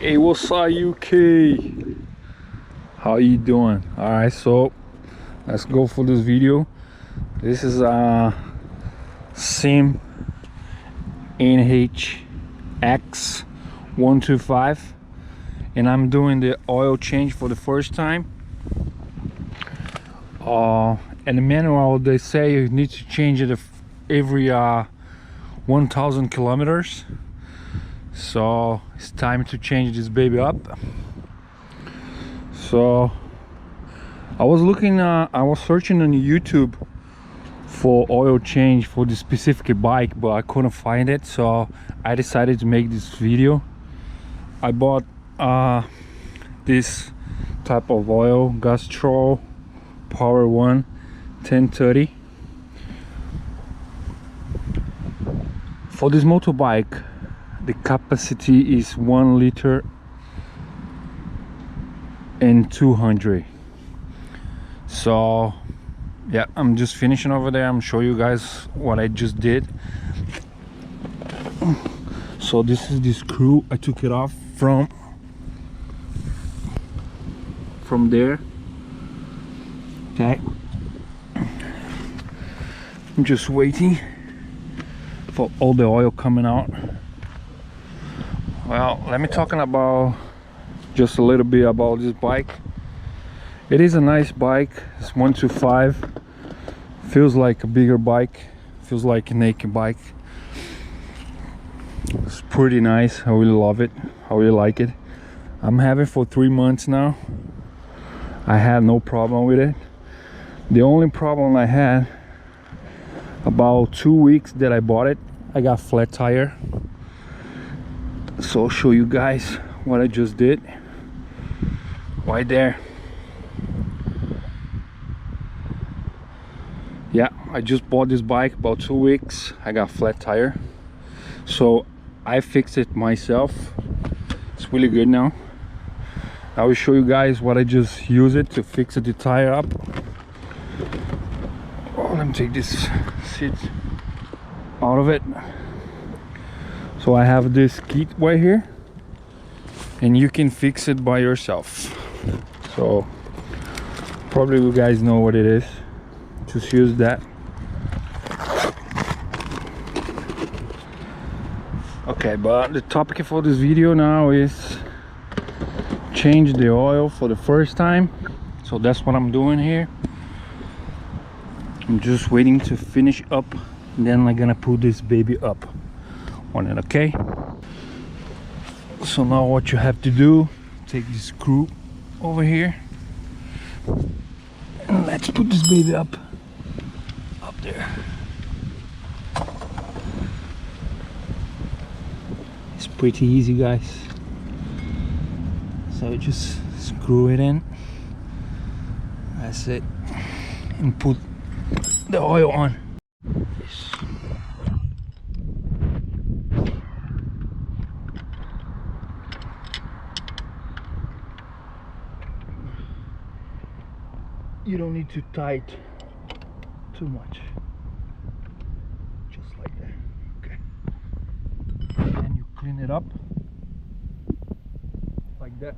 Hey, what's up, UK? How you doing? All right, so let's go for this video. This is a Sim NHX 125, and I'm doing the oil change for the first time. And the manual, they say you need to change it every 1,000 kilometers. So it's time to change this baby up. So I was searching on YouTube for oil change for this specific bike, but I couldn't find it, so I decided to make this video. I bought this type of oil, Castrol Power One 1030. For this motorbike, the capacity is 1 liter and 200. So yeah, I'm just finishing over there. I'm showing you guys what I just did. So this is the screw. I took it off from there. Okay, I'm just waiting for all the oil coming out. Well, let me talking about just a little bit about this bike. It is a nice bike. It's 125. Feels like a bigger bike. Feels like a naked bike. It's pretty nice. I really love it. I really like it. I'm having it for 3 months now. I had no problem with it. The only problem I had, about 2 weeks that I bought it, I got flat tire. So I'll show you guys what I just did right there. Yeah, I just bought this bike about 2 weeks. I got flat tire, so I fixed it myself. It's really good now. I will show you guys what I just use it to fix the tire up. Oh, let me take this seat out of it. So I have this kit right here, and you can fix it by yourself. So probably you guys know what it is. Just use that. Okay, but the topic for this video now is change the oil for the first time. So that's what I'm doing here. I'm just waiting to finish up, and then I'm gonna put this baby up on it. Okay, so now what you have to do, take this screw over here and let's put this baby up there. It's pretty easy, guys. So just screw it in, that's it, and put the oil on. You don't need to tight too much, just like that. Okay, and you clean it up like that.